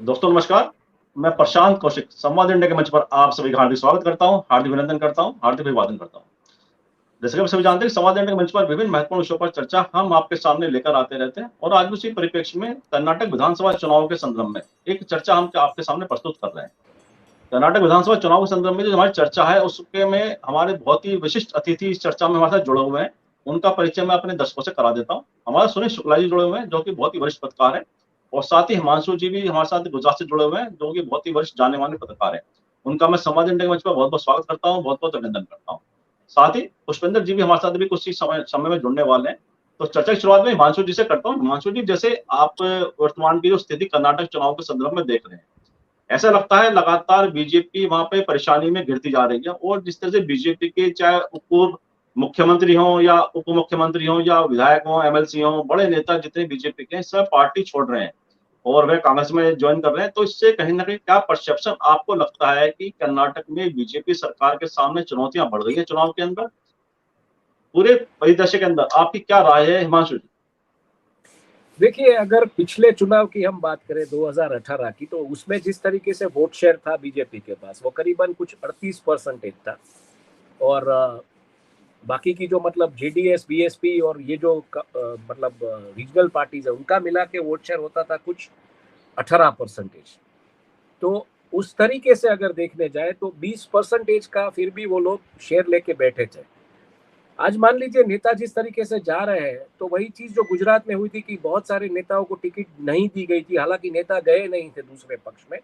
दोस्तों नमस्कार। मैं प्रशांत कौशिक संवाद इंडिया के मंच पर आप सभी का हार्दिक स्वागत करता हूं, हार्दिक अभिनंदन करता हूं, हार्दिक अभिवादन करता हूं। जैसे कि आप सभी जानते हैं, संवाद इंडिया के मंच पर विभिन्न महत्वपूर्ण विषयों पर चर्चा हम आपके सामने लेकर आते रहते हैं और आज भी उसी परिप्रेक्ष्य में कर्नाटक विधानसभा चुनाव के संदर्भ में एक चर्चा हम आपके सामने प्रस्तुत कर रहे हैं। कर्नाटक विधानसभा चुनाव के संदर्भ में जो हमारी चर्चा है, उसके में हमारे बहुत ही विशिष्ट अतिथि इस चर्चा में हमारे साथ जुड़े हुए हैं। उनका परिचय मैं अपने दर्शकों से करा देता हूँ। हमारे सुनील शुक्ला जी जुड़े हुए हैं, जो कि बहुत ही वरिष्ठ पत्रकार हैं, और साथ ही हिमांशु जी भी हमारे साथ गुजरात से जुड़े हुए हैं, जो कि बहुत ही वरिष्ठ जाने-माने पत्रकार हैं। उनका मैं संवाद इंडिया के मंच पर बहुत-बहुत स्वागत करता हूँ, बहुत-बहुत अभिनंदन करता हूँ। साथ ही पुष्पेंद्र जी भी हमारे साथ अभी कुछ ही समय समय में जुड़ने वाले हैं। तो चर्चा की शुरुआत में हिमांशु जी से करता हूँ। हिमांशु जी, जैसे आप वर्तमान की जो स्थिति कर्नाटक चुनाव के संदर्भ में देख रहे हैं, ऐसा लगता है लगातार बीजेपी वहाँ पे परेशानी में घिरती जा रही है, और जिस तरह से बीजेपी के चाहे पूर्व मुख्यमंत्री हों या उप मुख्यमंत्री हों या विधायक हों, एमएलसी हों, बड़े नेता जितने बीजेपी के हैं, सब पार्टी छोड़ रहे हैं और वह कांग्रेस में ज्वाइन कर रहे हैं। तो इससे कहीं न कहीं क्या परसेप्शन आपको लगता है कि कर्नाटक में बीजेपी सरकार के सामने चुनौतियाँ बढ़ गई हैं चुनाव के अंदर? पूरे परिदृश्य के अंदर आपकी क्या राय है, हिमांशु जी? देखिए, अगर पिछले चुनाव की हम बात करें 2018 की, तो उसमें जिस तरीके से वोट शेयर था बीजेपी के पास, वो करीबन कुछ 38% था। और बाकी की जो मतलब जेडीएस, बीएसपी और ये जो मतलब रीजनल पार्टीज है, उनका मिला के वोट शेयर होता था कुछ 18%। तो उस तरीके से अगर देखने जाए तो 20% का फिर भी वो लोग शेयर लेके बैठे थे। आज मान लीजिए नेता जिस तरीके से जा रहे हैं, तो वही चीज जो गुजरात में हुई थी कि बहुत सारे नेताओं को टिकट नहीं दी गई थी। हालांकि नेता गए नहीं थे दूसरे पक्ष में,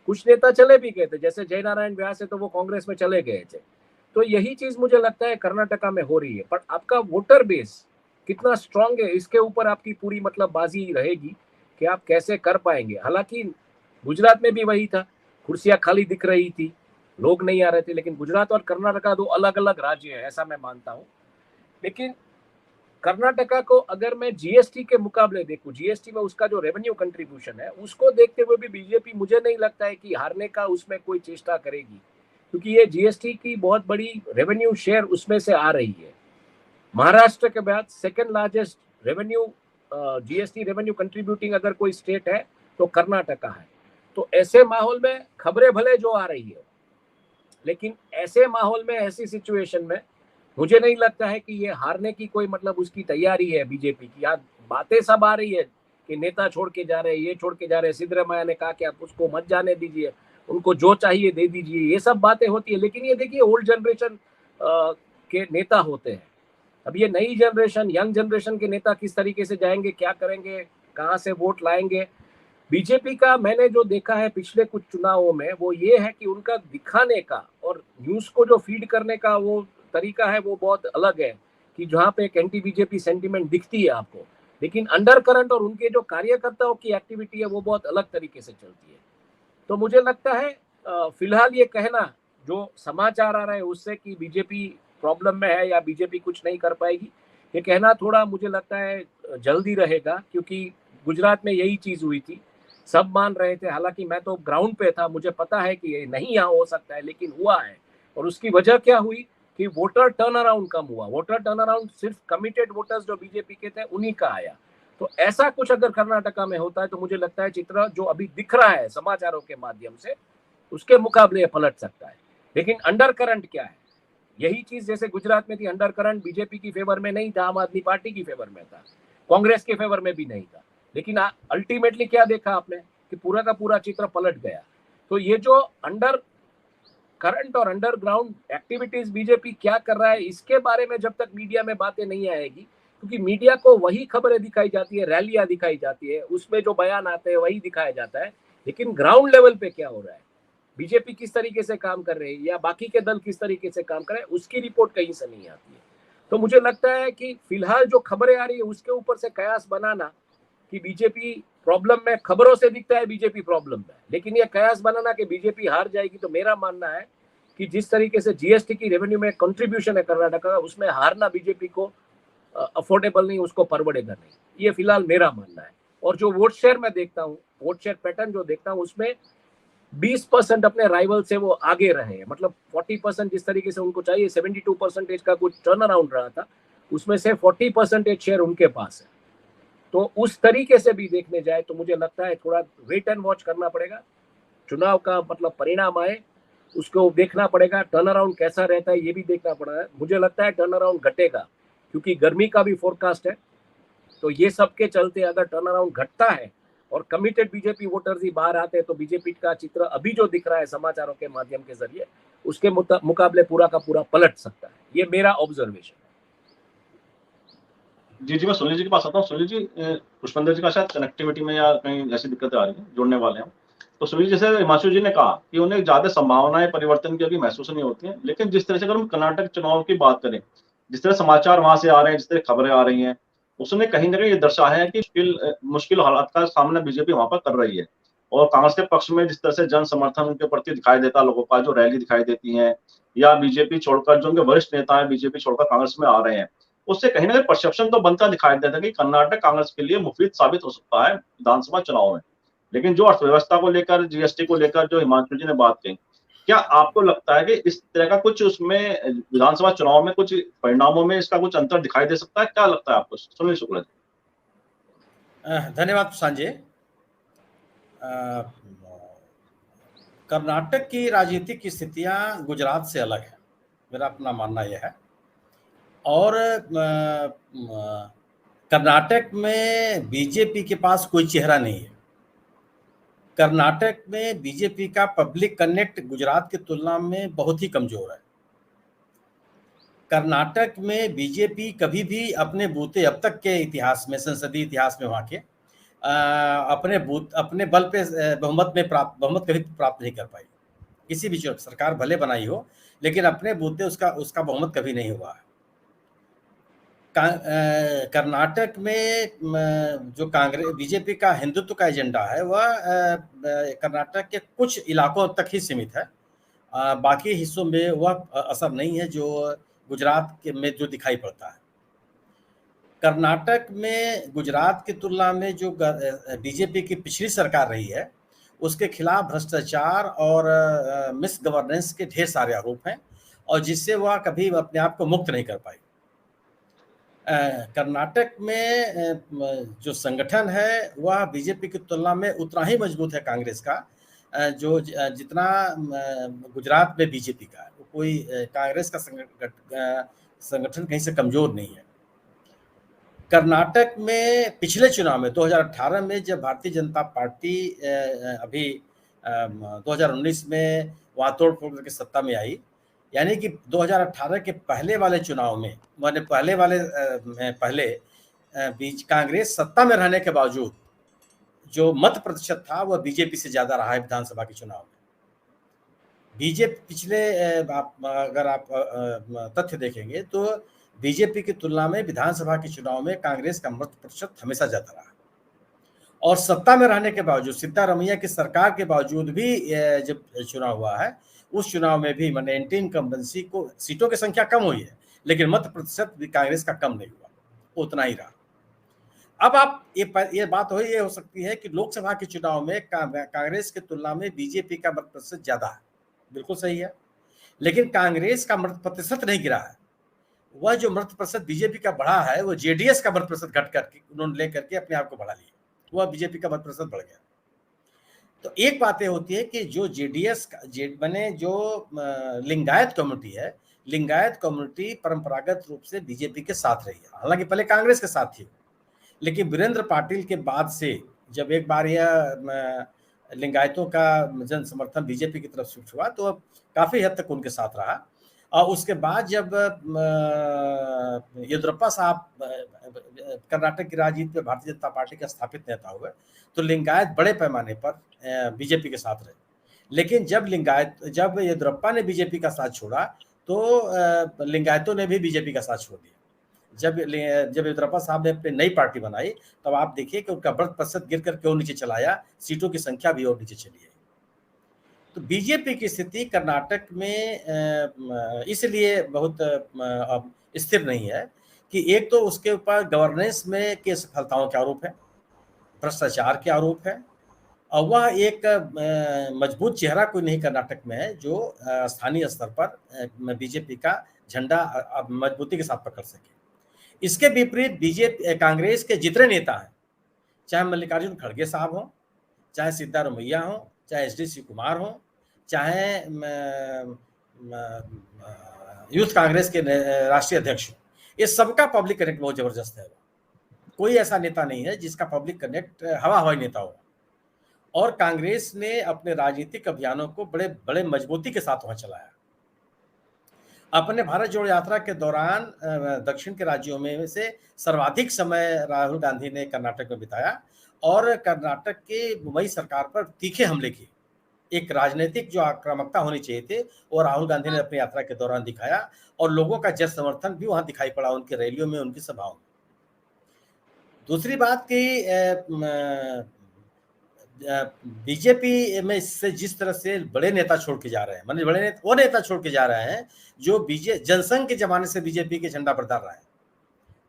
कुछ नेता चले भी गए थे, जैसे जयनारायण व्यास है तो वो कांग्रेस में चले गए थे। तो यही चीज मुझे लगता है कर्नाटका में हो रही है। पर आपका वोटर बेस कितना स्ट्रांग है, इसके ऊपर आपकी पूरी मतलब बाजी रहेगी कि आप कैसे कर पाएंगे। हालांकि गुजरात में भी वही था, कुर्सियां खाली दिख रही थी, लोग नहीं आ रहे थे। लेकिन गुजरात और कर्नाटका दो अलग अलग राज्य है, ऐसा मैं मानता हूँ। लेकिन कर्नाटका को अगर मैं जीएसटी के मुकाबले देखूं, जीएसटी में उसका जो रेवेन्यू कंट्रीब्यूशन है, उसको देखते हुए भी बीजेपी मुझे नहीं लगता है कि हारने का उसमें कोई चेष्टा करेगी, क्योंकि ये जीएसटी की बहुत बड़ी रेवेन्यू शेयर उसमें से आ रही है। महाराष्ट्र के बाद second largest revenue GST revenue contributing अगर कोई स्टेट है तो कर्नाटका है। तो ऐसे माहौल में खबरें भले जो आ रही है, लेकिन ऐसे माहौल में, ऐसी सिचुएशन में मुझे नहीं लगता है कि ये हारने की कोई मतलब उसकी तैयारी है बीजेपी की। यार, बातें सब आ रही है कि नेता छोड़ के जा रहे हैं, ये छोड़ के जा रहे हैं, सिद्धरामैया ने कहा कि आप उसको मत जाने दीजिए, उनको जो चाहिए दे दीजिए, ये सब बातें होती है। लेकिन ये देखिए, ओल्ड जनरेशन के नेता होते हैं। अब ये नई जनरेशन, यंग जनरेशन के नेता किस तरीके से जाएंगे, क्या करेंगे, कहाँ से वोट लाएंगे। बीजेपी का मैंने जो देखा है पिछले कुछ चुनावों में, वो ये है कि उनका दिखाने का और न्यूज को जो फीड करने का वो तरीका है, वो बहुत अलग है। कि जहाँ पे एक एंटी बीजेपी सेंटीमेंट दिखती है आपको, लेकिन अंडर करंट और उनके जो कार्यकर्ताओं की एक्टिविटी है वो बहुत अलग तरीके से चलती है। तो मुझे लगता है फिलहाल ये कहना, जो समाचार आ रहा है उससे कि बीजेपी प्रॉब्लम में है या बीजेपी कुछ नहीं कर पाएगी, ये कहना थोड़ा मुझे लगता है जल्दी रहेगा। क्योंकि गुजरात में यही चीज हुई थी, सब मान रहे थे। हालांकि मैं तो ग्राउंड पे था, मुझे पता है कि ये नहीं यहाँ हो सकता है, लेकिन हुआ है। और उसकी वजह क्या हुई कि वोटर टर्न अराउंड कम हुआ। वोटर टर्न अराउंड सिर्फ कमिटेड वोटर्स जो बीजेपी के थे उन्हीं का आया। तो ऐसा कुछ अगर कर्नाटका में होता है तो मुझे लगता है चित्र जो अभी दिख रहा है समाचारों के माध्यम से, उसके मुकाबले पलट सकता है। लेकिन अंडर करंट क्या है, यही चीज जैसे गुजरात में थी, अंडर करंट बीजेपी की फेवर में नहीं था, आम आदमी पार्टी की फेवर में था, कांग्रेस के फेवर में भी नहीं था। लेकिन अल्टीमेटली क्या देखा आपने कि पूरा का पूरा चित्र पलट गया। तो ये जो अंडर करंट और अंडरग्राउंड एक्टिविटीज बीजेपी क्या कर रहा है, इसके बारे में जब तक मीडिया में बातें नहीं आएगी, क्योंकि मीडिया को वही खबरें दिखाई जाती है, रैलियां दिखाई जाती है, उसमें जो बयान आते हैं वही दिखाया जाता है। लेकिन ग्राउंड लेवल पे क्या हो रहा है, बीजेपी किस तरीके से काम कर रही है या बाकी के दल किस तरीके से काम कर रहे हैं, उसकी रिपोर्ट कहीं से नहीं आती है। तो मुझे लगता है कि फिलहाल जो खबरें आ रही है उसके ऊपर से कयास बनाना कि बीजेपी प्रॉब्लम में, खबरों से दिखता है बीजेपी प्रॉब्लम में, लेकिन ये कयास बनाना कि बीजेपी हार जाएगी, तो मेरा मानना है कि जिस तरीके से जीएसटी की रेवेन्यू में कंट्रीब्यूशन है कर्नाटक का, उसमें हारना बीजेपी को अफोर्डेबल नहीं, उसको परवड़ेगा नहीं। ये फिलहाल मेरा मानना है। और जो वोट शेयर मैं देखता हूँ, वोट शेयर पैटर्न जो देखता हूँ, उसमें 20% अपने राइवल से वो आगे रहे हैं। मतलब 40% जिस तरीके से उनको चाहिए, 72% का कुछ टर्न अराउंड रहा था, उसमें से 40% शेयर उनके पास है। तो उस तरीके से भी देखने जाए तो मुझे लगता है थोड़ा वेट एंड वॉच करना पड़ेगा। चुनाव का मतलब परिणाम आए उसको देखना पड़ेगा, टर्न अराउंड कैसा रहता है ये भी देखना पड़ेगा। मुझे लगता है टर्न अराउंड घटेगा क्योंकि गर्मी का भी फोरकास्ट है। तो ये सब के चलते अगर टर्न अराउंड घटता है और कमिटेड बीजेपी वोटर्स ही बाहर आते हैं तो बीजेपी का चित्र अभी जो दिख रहा है समाचारों के माध्यम के जरिए उसके मुकाबले पूरा का पूरा पलट सकता है। ये मेरा ऑब्जर्वेशन है। जी, जी, मैं सुनील जी के पास आता हूँ। सुनील जी, पुष्पेंद्र जी का शायद कनेक्टिविटी में या कहीं ऐसी दिक्कतें आ रही हैं, जुड़ने वाले हैं। तो सुनील, जैसे हिमांशु जी ने कहा कि उन्हें ज़्यादा संभावनाएँ परिवर्तन की अभी महसूस नहीं होती हैं, लेकिन जिस तरह से अगर हम कर्नाटक चुनाव की बात करें, जिस तरह समाचार वहाँ से आ रहे हैं, जिस तरह खबरें आ रही हैं, उसने कहीं न कहीं ये दर्शाया है कि मुश्किल हालात का सामना बीजेपी वहाँ पर कर रही है। और कांग्रेस के पक्ष में जिस तरह से जन समर्थन उनके प्रति दिखाई देता है, लोगों का जो रैली दिखाई देती है, या बीजेपी छोड़कर जो उनके वरिष्ठ नेता हैं, बीजेपी छोड़कर कांग्रेस में आ रहे हैं, उससे कहीं न कहीं परसेप्शन तो बनता दिखाई देता है कि कर्नाटक कांग्रेस के लिए मुफीद साबित हो सकता है विधानसभा चुनाव में। लेकिन जो अर्थव्यवस्था को लेकर, जीएसटी को लेकर जो हिमांशु जी ने बात कही, क्या आपको लगता है कि इस तरह का कुछ उसमें विधानसभा चुनाव में कुछ परिणामों में इसका कुछ अंतर दिखाई दे सकता है? क्या लगता है आपको? सुनील शुक्ला जी। धन्यवाद प्रशांत जी। कर्नाटक की राजनीतिक स्थितियां गुजरात से अलग है, मेरा अपना मानना यह है। और कर्नाटक में बीजेपी के पास कोई चेहरा नहीं है। कर्नाटक में बीजेपी का पब्लिक कनेक्ट गुजरात की तुलना में बहुत ही कमजोर है। कर्नाटक में बीजेपी कभी भी अपने बूते अब तक के इतिहास में, संसदीय इतिहास में वहाँ के अपने बल पे बहुमत कभी प्राप्त नहीं कर पाई। किसी भी सरकार भले बनाई हो, लेकिन अपने बूते उसका बहुमत कभी नहीं हुआ है। कर्नाटक में जो कांग्रेस बीजेपी का हिंदुत्व का एजेंडा है वह कर्नाटक के कुछ इलाकों तक ही सीमित है। बाकी हिस्सों में वह असर नहीं है जो गुजरात के में जो दिखाई पड़ता है। कर्नाटक में गुजरात की तुलना में जो बीजेपी की पिछली सरकार रही है उसके खिलाफ भ्रष्टाचार और मिस गवर्नेंस के ढेर सारे आरोप हैं, और जिससे वह कभी अपने आप को मुक्त नहीं कर पाई। कर्नाटक में जो संगठन है वह बीजेपी की तुलना में उतना ही मजबूत है कांग्रेस का जो जितना गुजरात में बीजेपी का है। कोई कांग्रेस का संगठन कहीं से कमजोर नहीं है। कर्नाटक में पिछले चुनाव में 2018 में जब भारतीय जनता पार्टी अभी 2019 में वहाँ तोड़ फोड़ करके सत्ता में आई, यानी कि 2018 के पहले वाले चुनाव में माने पहले बीच कांग्रेस सत्ता में रहने के बावजूद जो मत प्रतिशत था वह बीजेपी से ज्यादा रहा है विधानसभा के चुनाव में। बीजेपी पिछले अगर आप तथ्य देखेंगे तो बीजेपी की तुलना में विधानसभा के चुनाव में कांग्रेस का मत प्रतिशत हमेशा ज्यादा रहा, और सत्ता में रहने के बावजूद, सिद्धारमैया की सरकार के बावजूद भी जब चुनाव हुआ है उस चुनाव में भी मैंने एंटी इनकम्बेंसी को सीटों की संख्या कम हुई है, लेकिन मत प्रतिशत भी कांग्रेस का कम नहीं हुआ, उतना ही रहा। अब आप ये बात ये हो सकती है कि लोकसभा के चुनाव में कांग्रेस की तुलना में बीजेपी का मत प्रतिशत ज्यादा है, बिल्कुल सही है, लेकिन कांग्रेस का मत प्रतिशत नहीं गिरा है। वह जो मत प्रतिशत बीजेपी का बढ़ा है वो जेडीएस का मत प्रतिशत घट करके उन्होंने लेकर के अपने आप को बढ़ा लिया, वह बीजेपी का मत प्रतिशत बढ़ गया। तो एक बात यह होती है कि जो जेडीएस बने जो लिंगायत कम्युनिटी है, लिंगायत कम्युनिटी परंपरागत रूप से बीजेपी के साथ रही है, हालांकि पहले कांग्रेस के साथ थी, लेकिन वीरेंद्र पाटिल के बाद से जब एक बार यह लिंगायतों का जन समर्थन बीजेपी की तरफ शिफ्ट हुआ तो काफी हद तक उनके साथ रहा। और उसके बाद जब येदियुरप्पा साहब कर्नाटक की राजनीति में भारतीय जनता पार्टी के स्थापित नेता हुए तो लिंगायत बड़े पैमाने पर बीजेपी के साथ रहे, लेकिन जब येदियुरप्पा ने बीजेपी का साथ छोड़ा तो लिंगायतों ने भी बीजेपी का साथ छोड़ दिया। जब येदियुरप्पा साहब ने अपनी नई पार्टी बनाई तब आप देखिए कि उनका मत प्रतिशत गिर कर क्यों नीचे चला आया, सीटों की संख्या भी और नीचे चली आई। तो बीजेपी की स्थिति कर्नाटक में इसलिए बहुत स्थिर नहीं है कि एक तो उसके ऊपर गवर्नेंस में के सफलताओं के आरोप है, भ्रष्टाचार के आरोप है, और वह एक मजबूत चेहरा कोई नहीं कर्नाटक में है जो स्थानीय स्तर पर बीजेपी का झंडा मजबूती के साथ पकड़ सके। इसके विपरीत बीजेपी कांग्रेस के जितने नेता हैं चाहे मल्लिकार्जुन खड़गे साहब हों, चाहे सिद्धारमैया हों, चाहे एच डी शिवकुमार हों, चाहे यूथ कांग्रेस के राष्ट्रीय अध्यक्ष हों, ये सबका पब्लिक कनेक्ट बहुत जबरदस्त है। कोई ऐसा नेता नहीं है जिसका पब्लिक कनेक्ट हवा हवाई नेता हो। और कांग्रेस ने अपने राजनीतिक अभियानों को बड़े बड़े मजबूती के साथ वहां चलाया। अपने भारत जोड़ो यात्रा के दौरान दक्षिण के राज्यों में से सर्वाधिक समय राहुल गांधी ने कर्नाटक में बिताया और कर्नाटक के मुंबई सरकार पर तीखे हमले किए। एक राजनीतिक जो आक्रामकता होनी चाहिए थे वो राहुल गांधी ने अपनी यात्रा के दौरान दिखाया और लोगों का जन समर्थन भी वहां दिखाई पड़ा उनकी रैलियों में, उनकी सभाओं में। दूसरी बात कि बीजेपी में इससे जिस तरह से बड़े नेता छोड़ के जा रहे हैं, माने बड़े नेता वो नेता छोड़ के जा रहे हैं जो जनसंघ के जमाने से बीजेपी के झंडा बरदार रहा है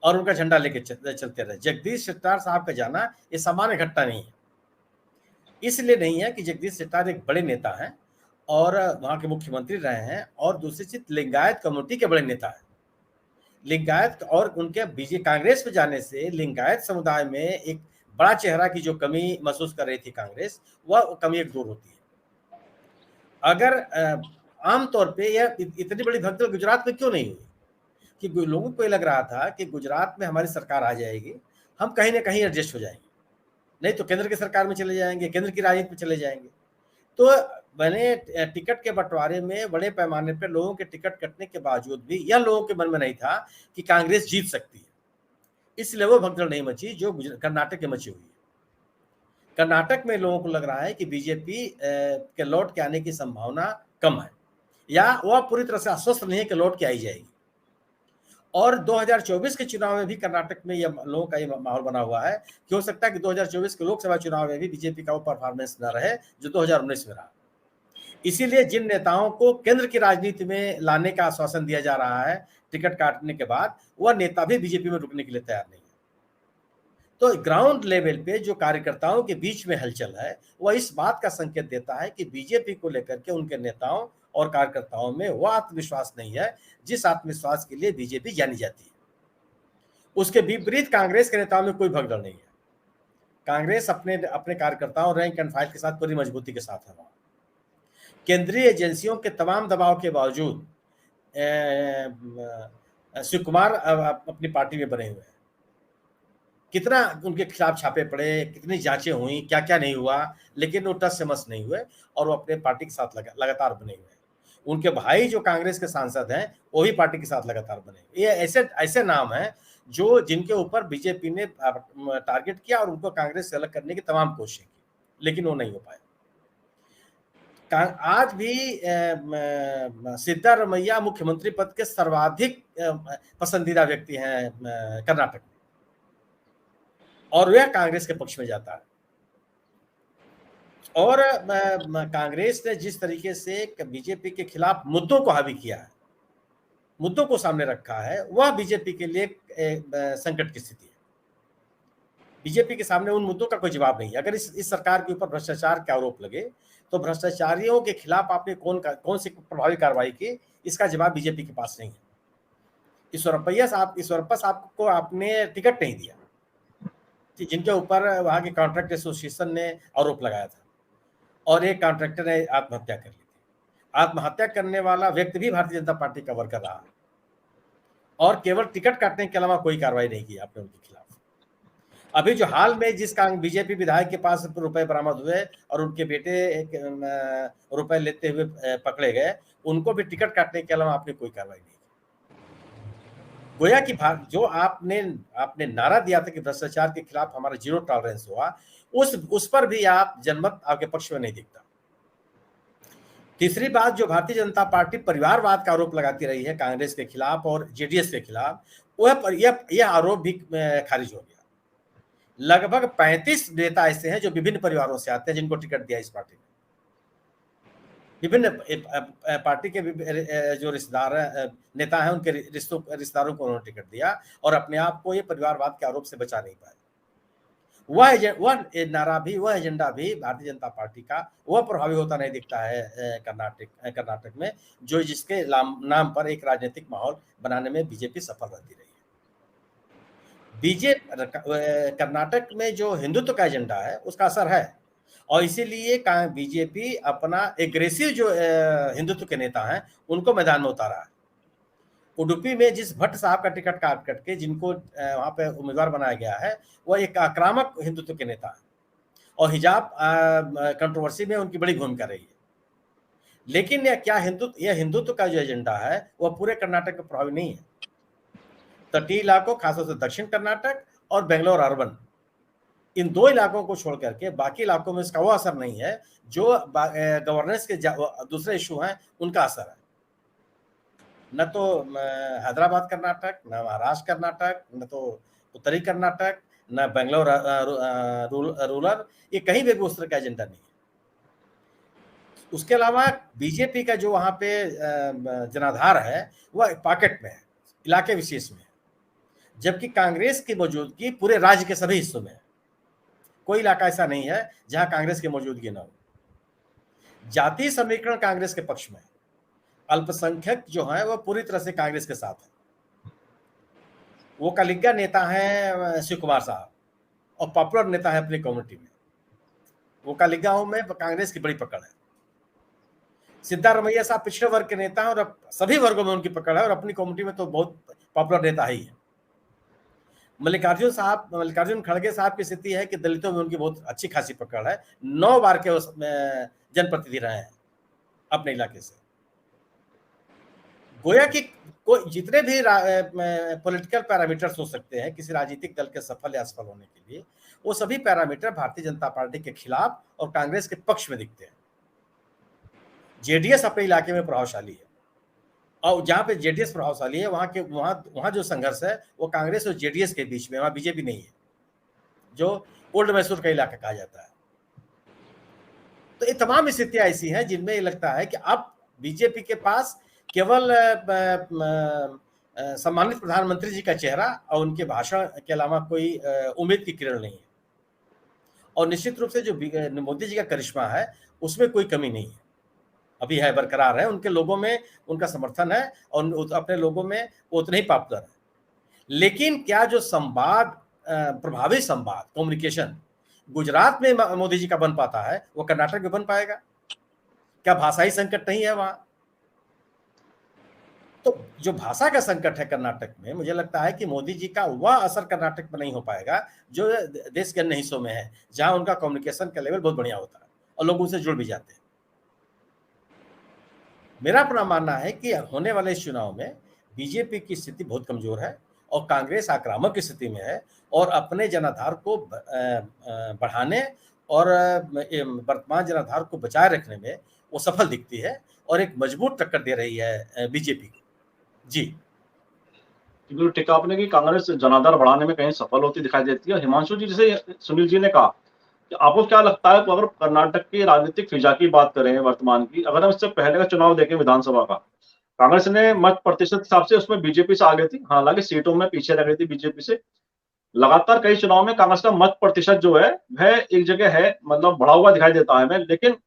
और उनका झंडा लेके चलते रहे। जगदीश शेट्टार साहब का जाना ये सामान्य घटना नहीं है। इसलिए नहीं है कि जगदीश शेट्टार एक बड़े नेता हैं और वहां के मुख्यमंत्री रहे हैं, और दूसरी चीज लिंगायत कम्युनिटी के बड़े नेता हैं। लिंगायत और उनके बीजेपी कांग्रेस में जाने से लिंगायत समुदाय में एक बड़ा चेहरा की जो कमी महसूस कर रही थी कांग्रेस, वह कमी एक दूर होती है। अगर आमतौर पे यह इतनी बड़ी भगदड़ गुजरात में क्यों नहीं हुई कि लोगों को ये लग रहा था कि गुजरात में हमारी सरकार आ जाएगी, हम कहीं ना कहीं एडजस्ट हो जाएंगे, नहीं तो केंद्र की सरकार में चले जाएंगे, केंद्र की राजनीति में चले जाएंगे। तो मैंने टिकट के बंटवारे में बड़े पैमाने पर लोगों के टिकट कटने के बावजूद भी यह लोगों के मन में नहीं था कि कांग्रेस जीत सकती है, इसलिए वो भगदड़ नहीं मची जो कर्नाटक में मची हुई है। कर्नाटक में लोगों को लग रहा है कि बीजेपी के लौट के आने की संभावना कम है, या वह पूरी तरह से आश्वस्त नहीं है कि लौट के आई जाएगी। और 2024 के चुनाव में भी कर्नाटक में यह लोगों का ये माहौल बना हुआ है कि हो सकता है कि 2024 के लोकसभा चुनाव में भी बीजेपी का वो परफॉर्मेंस न रहे जो 2019 में रहा। इसीलिए जिन नेताओं को केंद्र की राजनीति में लाने का आश्वासन दिया जा रहा है टिकट काटने के बाद, वह नेता भी बीजेपी में रुकने के लिए तैयार नहीं है। तो ग्राउंड लेवल पे जो कार्यकर्ताओं के बीच में हलचल है वह इस बात का संकेत देता है कि बीजेपी को लेकर के उनके नेताओं और कार्यकर्ताओं में वह आत्मविश्वास नहीं है जिस आत्मविश्वास के लिए बीजेपी जानी जाती है। उसके विपरीत कांग्रेस के नेताओं में कोई भगदड़ नहीं है। कांग्रेस अपने अपने कार्यकर्ताओं रैंक एंड फाइल के साथ पूरी मजबूती के साथ है। केंद्रीय एजेंसियों के तमाम दबाव के बावजूद शिव कुमार अपनी पार्टी में बने हुए हैं। कितना उनके खिलाफ छापे पड़े, कितनी जांचें हुई, क्या क्या नहीं हुआ, लेकिन वो टस से मस नहीं हुए और वो अपने पार्टी के साथ लगातार बने हुए हैं। उनके भाई जो कांग्रेस के सांसद हैं वो भी पार्टी के साथ लगातार बने। ये ऐसे नाम हैं जो जिनके ऊपर बीजेपी ने टारगेट किया और उनको कांग्रेस से अलग करने की तमाम कोशिशें की, लेकिन वो नहीं हो पाए। आज भी सिद्धारमैया मुख्यमंत्री पद के सर्वाधिक पसंदीदा व्यक्ति हैं कर्नाटक में, और वह कांग्रेस के पक्ष में जाता है। और कांग्रेस ने जिस तरीके से बीजेपी के खिलाफ मुद्दों को हावी किया है, मुद्दों को सामने रखा है, वह बीजेपी के लिए संकट की स्थिति है। बीजेपी के सामने उन मुद्दों का कोई जवाब नहीं है। अगर इस सरकार के ऊपर भ्रष्टाचार के आरोप लगे तो भ्रष्टाचारियों के खिलाफ आपने कौन सी प्रभावी कार्रवाई की, इसका जवाब बीजेपी के पास नहीं है। ईश्वरप्पा साहब को आपने टिकट नहीं दिया, जिनके ऊपर वहां के कॉन्ट्रैक्ट एसोसिएशन ने आरोप लगाया था, और एक कॉन्ट्रैक्टर ने आत्महत्या कर ली थी। आत्महत्या करने वाला व्यक्ति भी भारतीय जनता पार्टी का वर्कर रहा, और केवल टिकट काटने के अलावा कोई कार्रवाई नहीं की आपने उनके खिलाफ। अभी जो हाल में जिस बीजेपी विधायक के पास रुपए बरामद हुए और उनके बेटे रुपए लेते हुए पकड़े गए, उनको भी टिकट काटने के अलावा आपने कोई कार्रवाई नहीं की। गोया कि जो आपने नारा दिया था कि भ्रष्टाचार के खिलाफ हमारा जीरो टॉलरेंस हुआ, उस पर भी आप जनमत आपके पक्ष में नहीं दिखता। तीसरी बात, जो भारतीय जनता पार्टी परिवारवाद का आरोप लगाती रही है कांग्रेस के खिलाफ और जेडीएस के खिलाफ, यह आरोप भी खारिज हो गया। लगभग 35 नेता ऐसे हैं जो विभिन्न परिवारों से आते हैं जिनको टिकट दिया इस पार्टी ने। विभिन्न पार्टी के जो रिश्तेदार नेता हैं उनके रिश्तेदारों को उन्होंने टिकट दिया और अपने आप को ये परिवारवाद के आरोप से बचा नहीं पाए। वह नारा भी, वह एजेंडा भी भारतीय जनता पार्टी का वह प्रभावी होता नहीं दिखता है कर्नाटक में, जो जिसके नाम पर एक राजनीतिक माहौल बनाने में बीजेपी सफल रहती रही है। कर्नाटक में जो हिंदुत्व का एजेंडा है उसका असर है, और इसीलिए बीजेपी अपना एग्रेसिव जो हिंदुत्व के नेता हैं उनको मैदान में उतारा है। उडुपी में जिस भट्ट साहब का टिकट काट के जिनको वहां पे उम्मीदवार बनाया गया है, वह एक आक्रामक हिंदुत्व के नेता है और हिजाब कंट्रोवर्सी में उनकी बड़ी भूमिका रही है। लेकिन यह हिंदुत्व का जो एजेंडा है वह पूरे कर्नाटक में प्रभावी नहीं है। तटीय इलाकों, खासतौर से दक्षिण कर्नाटक और बेंगलोर अर्बन, इन दो इलाकों को छोड़ करके बाकी इलाकों में इसका वो असर नहीं है जो गवर्नेंस के दूसरे इशू हैं उनका असर है। न तो हैदराबाद कर्नाटक, न महाराष्ट्र कर्नाटक, न तो उत्तरी कर्नाटक, न बेंगलोर रूरल, ये कहीं भी उस तरह का एजेंडा नहीं है। उसके अलावा बीजेपी का जो वहां पे जनाधार है वह पॉकेट में है, इलाके विशेष में है, जबकि कांग्रेस की मौजूदगी पूरे राज्य के सभी हिस्सों में है। कोई इलाका ऐसा नहीं है जहां कांग्रेस की मौजूदगी ना हो। जातीय समीकरण कांग्रेस के पक्ष में है, अल्पसंख्यक जो है वो पूरी तरह से कांग्रेस के साथ है। वो कलिग्गा नेता है शिव कुमार साहब और पॉपुलर नेता है अपनी कम्युनिटी में। वो कलिग्गाओं में कांग्रेस की बड़ी पकड़ है। सिद्धारमैया साहब पिछड़े वर्ग के नेता हैं और सभी वर्गों में उनकी पकड़ है और अपनी कम्युनिटी में तो बहुत पॉपुलर नेता ही है। मल्लिकार्जुन खड़गे साहब की स्थिति है कि दलितों में उनकी बहुत अच्छी खासी पकड़ है। 9 बार के जनप्रतिनिधि रहे हैं अपने इलाके से। गोया कि जितने भी पॉलिटिकल पैरामीटर्स हो सकते हैं किसी राजनीतिक दल के सफल या असफल होने के लिए, वो सभी पैरामीटर भारतीय जनता पार्टी के खिलाफ और कांग्रेस के पक्ष में दिखते हैं। जेडीएस अपने इलाके में प्रभावशाली है और जहां पे जेडीएस प्रभावशाली है वहां जो संघर्ष है वो कांग्रेस और जेडीएस के बीच में, वहां बीजेपी नहीं है, जो ओल्ड मैसूर का इलाका कहा जाता है। तो ये तमाम स्थितियां ऐसी हैं जिनमें ये लगता है कि अब बीजेपी के पास केवल सम्मानित प्रधानमंत्री जी का चेहरा और उनके भाषण के अलावा कोई उम्मीद की किरण नहीं है। और निश्चित रूप से जो मोदी जी का करिश्मा है उसमें कोई कमी नहीं है, अभी है, बरकरार है। उनके लोगों में उनका समर्थन है और अपने लोगों में वो उतने ही पॉपुलर है। लेकिन क्या जो संवाद, प्रभावी संवाद, कम्युनिकेशन गुजरात में मोदी जी का बन पाता है वो कर्नाटक में बन पाएगा? क्या भाषाई संकट नहीं है वहां? तो जो भाषा का संकट है कर्नाटक में, मुझे लगता है कि मोदी जी का वह असर कर्नाटक में नहीं हो पाएगा जो देश के अन्य हिस्सों में है, जहां उनका कम्युनिकेशन का लेवल बहुत बढ़िया होता है और लोग उनसे जुड़ भी जाते हैं। मेरा अपना मानना है कि होने वाले इस चुनाव में बीजेपी की स्थिति बहुत कमजोर है और कांग्रेस आक्रामक स्थिति में है और अपने जनाधार को बढ़ाने और वर्तमान जनाधार को बचाए रखने में वो सफल दिखती है और एक मजबूत टक्कर दे रही है बीजेपी को। जी बिल्कुल ठीक है आपने कि कांग्रेस जनाधार बढ़ाने में कहीं सफल होती दिखाई देती है। हिमांशु जी, जैसे सुनील जी ने कहा कि आपको क्या लगता है, अगर कर्नाटक की राजनीतिक फिजा की बात करें वर्तमान की, अगर हम इससे पहले का चुनाव देखें विधानसभा का, कांग्रेस ने मत प्रतिशत हिसाब से उसमें बीजेपी से आगे थी, हालांकि सीटों में पीछे रह गई थी बीजेपी से। लगातार कई चुनाव में कांग्रेस का मत प्रतिशत जो है वह एक जगह है, मतलब बढ़ा हुआ दिखाई देता है हमें। लेकिन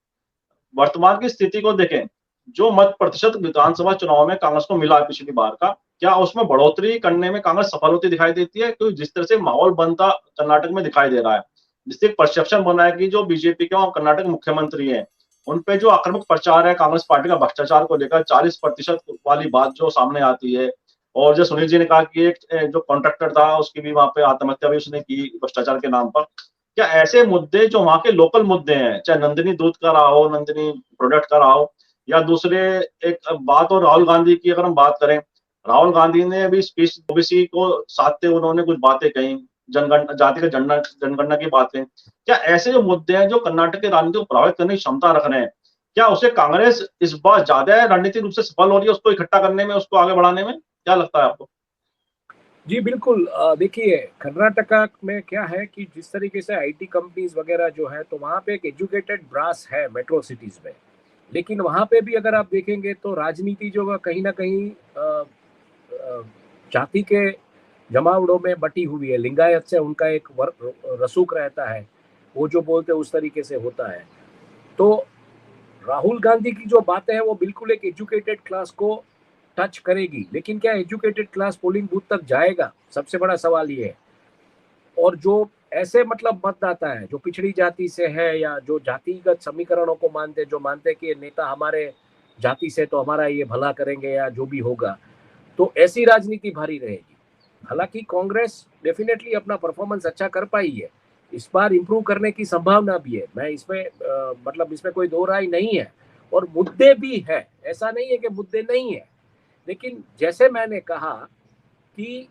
वर्तमान की स्थिति को देखें, जो मत प्रतिशत विधानसभा चुनाव में कांग्रेस को मिला पिछली बार का, क्या उसमें बढ़ोतरी करने में कांग्रेस सफल होती दिखाई देती है? क्योंकि जिस तरह से माहौल बनता कर्नाटक में दिखाई दे रहा है, जिससे परसेप्शन बना है कि जो बीजेपी के कर्नाटक मुख्यमंत्री हैं उन पे जो आक्रामक प्रचार है कांग्रेस पार्टी का भ्रष्टाचार को लेकर, 40% वाली बात जो सामने आती है, और जो सुनील जी ने कहा कि एक जो कॉन्ट्रैक्टर था उसकी भी वहां पे आत्महत्या भी उसने की भ्रष्टाचार के नाम पर, क्या ऐसे मुद्दे जो वहां के लोकल मुद्दे हैं, चाहे नंदिनी दूध का रहा हो, नंदिनी प्रोडक्ट का रहा हो, या दूसरे एक बात, और राहुल गांधी की अगर हम बात करें, राहुल गांधी ने अभी स्पीच ओबीसी को साधते उन्होंने कुछ बातें कही, जाति का जनगणना की बातें, क्या ऐसे जो मुद्दे हैं जो कर्नाटक की राजनीति को प्रभावित करने की क्षमता रख रहे हैं, क्या उसे कांग्रेस इस बार ज्यादा रणनीतिक रूप से सफल हो रही है उसको इकट्ठा करने में, उसको आगे बढ़ाने में? क्या लगता है आपको? जी बिल्कुल, देखिए कर्नाटका में क्या है कि जिस तरीके से आईटी कंपनीज वगैरह जो है, तो वहाँ पे एक एजुकेटेड ब्रास है मेट्रो सिटीज में, लेकिन वहाँ पे भी अगर आप देखेंगे तो राजनीति जो कहीं ना कहीं जाति के जमावड़ों में बटी हुई है। लिंगायत से उनका एक रसूख रहता है, वो जो बोलते हैं उस तरीके से होता है। तो राहुल गांधी की जो बातें हैं वो बिल्कुल एक एजुकेटेड क्लास को टच करेगी, लेकिन क्या एजुकेटेड क्लास पोलिंग बूथ तक जाएगा? सबसे बड़ा सवाल ये है। और जो ऐसे मतलब मतदाता है जो पिछड़ी जाति से है या जो जातिगत समीकरणों को मानते, जो मानते कि ये नेता हमारे जाति से तो हमारा ये भला करेंगे या जो भी होगा, तो ऐसी राजनीति भारी रहेगी। हालांकि कांग्रेस डेफिनेटली अपना परफॉर्मेंस अच्छा कर पाई है, इस बार इंप्रूव करने की संभावना भी है, मैं इसमें मतलब इसमें कोई दो राय नहीं है, और मुद्दे भी है, ऐसा नहीं है कि मुद्दे नहीं है। लेकिन जैसे मैंने कहा कि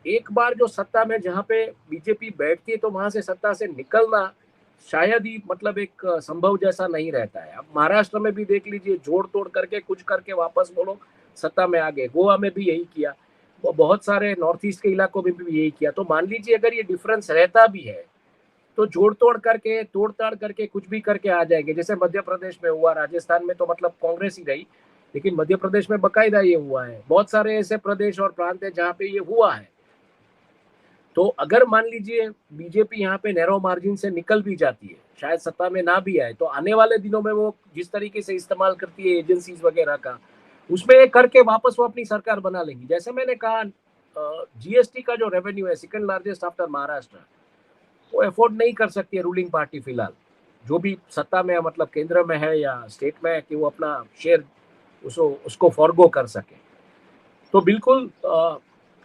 एक बार जो सत्ता में जहां पे बीजेपी बैठती है तो वहां से सत्ता से निकलना शायद ही मतलब एक संभव जैसा नहीं रहता है। अब महाराष्ट्र में भी देख लीजिए, जोड़ तोड़ करके कुछ करके वापस वो लोग सत्ता में आ गए, गोवा में भी यही किया, वो बहुत सारे नॉर्थ ईस्ट के इलाकों में भी यही किया। तो मान लीजिए अगर ये डिफरेंस रहता भी है तो जोड़ तोड़ करके, तोड़ ताड़ करके कुछ भी करके आ जाएंगे, जैसे मध्य प्रदेश में हुआ, राजस्थान में तो मतलब कांग्रेस ही रही, लेकिन मध्य प्रदेश में बकायदा ये हुआ है, बहुत सारे ऐसे प्रदेश और प्रांत है जहाँ पे ये हुआ है। तो अगर मान लीजिए बीजेपी यहाँ पे नैरो मार्जिन से निकल भी जाती है, शायद सत्ता में ना भी आए, तो आने वाले दिनों में वो जिस तरीके से इस्तेमाल करती है एजेंसीज वगैरह का, उसमें करके वापस वो अपनी सरकार बना लेंगी। जैसे मैंने कहा, जीएसटी का जो रेवेन्यू है सेकंड लार्जेस्ट आफ्टर महाराष्ट्र, वो अफोर्ड नहीं कर सकती है रूलिंग पार्टी फिलहाल, जो भी सत्ता में मतलब केंद्र में है या स्टेट में है, कि वो अपना शेयर उसको फॉरगो कर सके। तो बिल्कुल